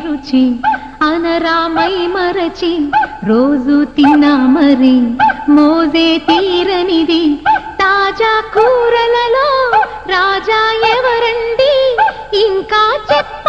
రుచి అనరామై మరచి రోజు తిన్నా మరి మోజే తీరనిది తాజా కూరలలో రాజా ఎవరండి ఇంకా చెప్ప